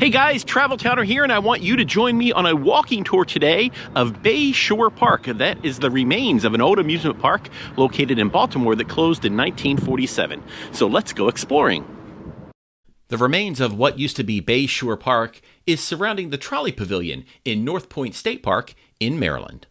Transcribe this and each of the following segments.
Hey guys, Travel Towner here, and I want you to join me on a walking tour today of Shore Park. That is the remains of an old amusement park located in Baltimore that closed in 1947. So let's go exploring. The remains of what used to be Shore Park is surrounding the Trolley Pavilion in North Point State Park in Maryland.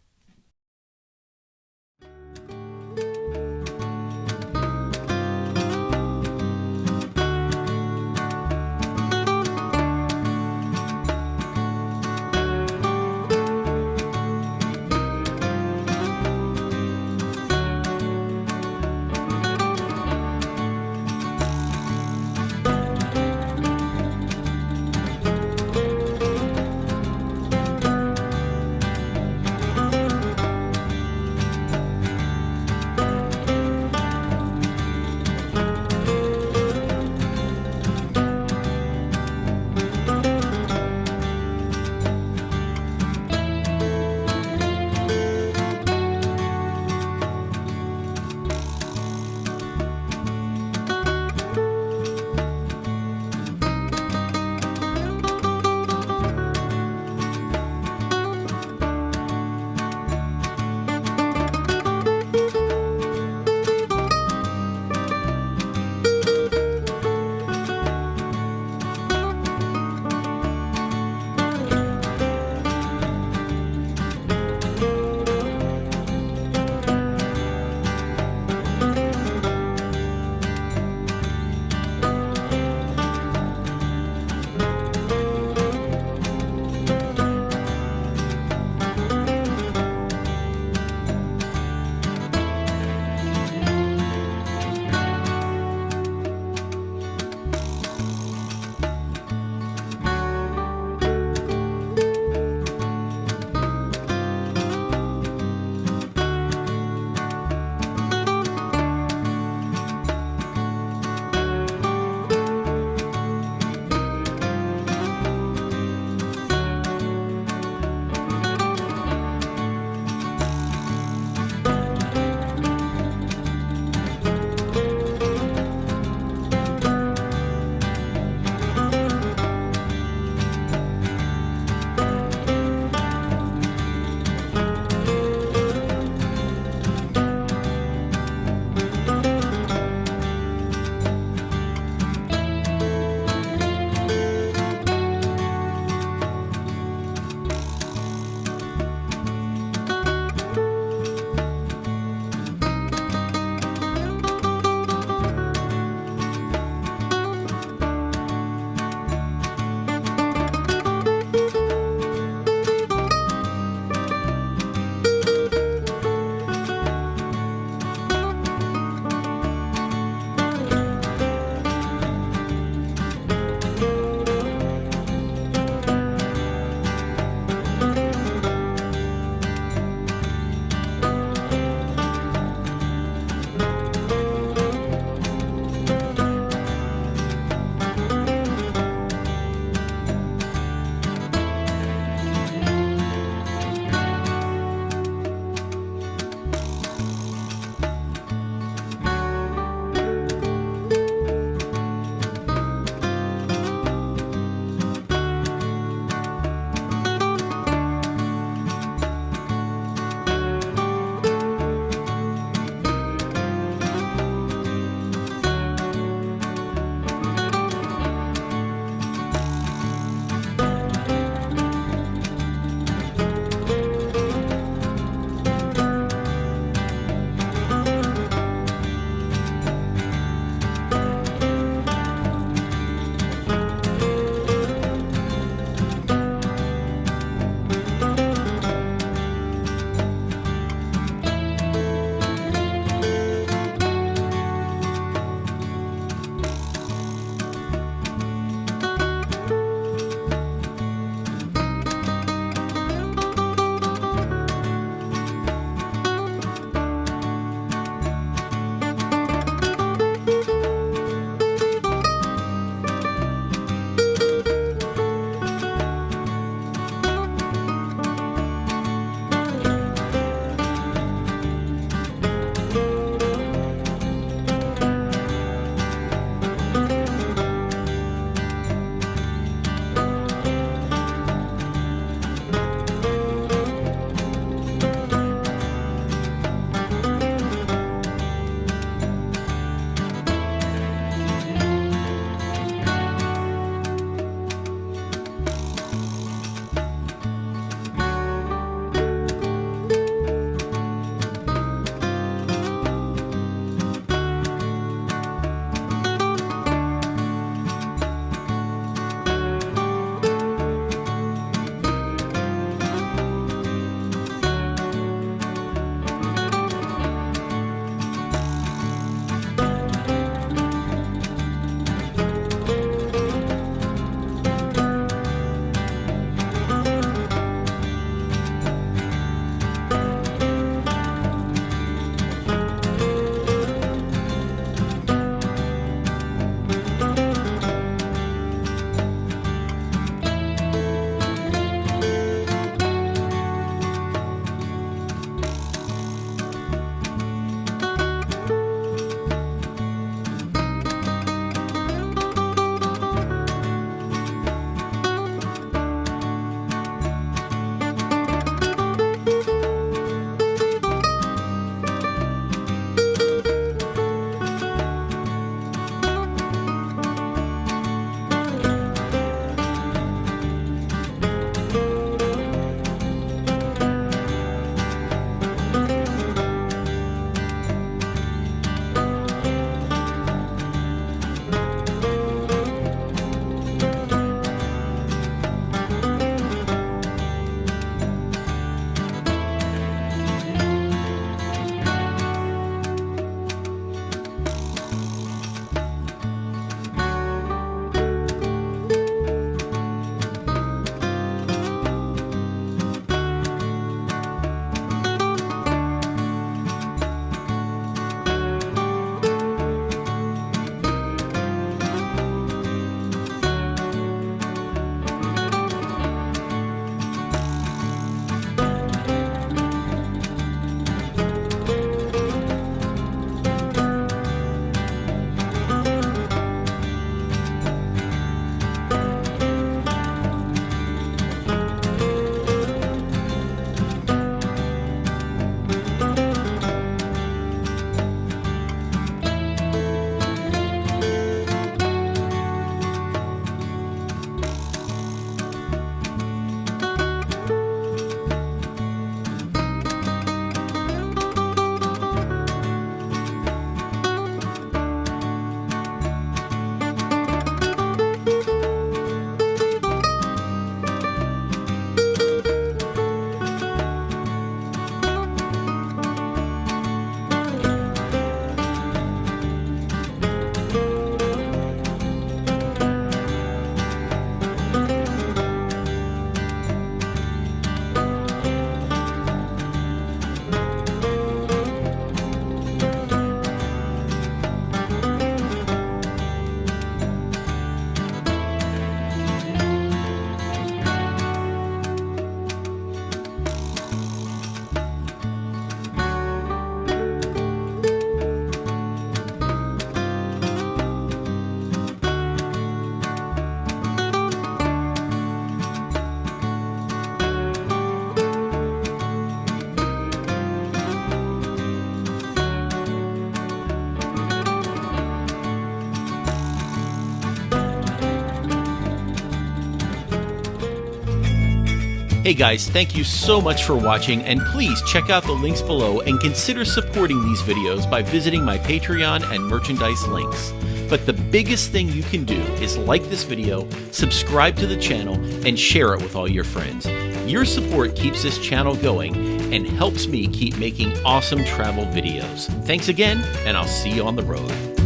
Hey guys, thank you so much for watching, and please check out the links below and consider supporting these videos by visiting my Patreon and merchandise links. But the biggest thing you can do is like this video, subscribe to the channel, and share it with all your friends. Your support keeps this channel going and helps me keep making awesome travel videos. Thanks again, and I'll see you on the road.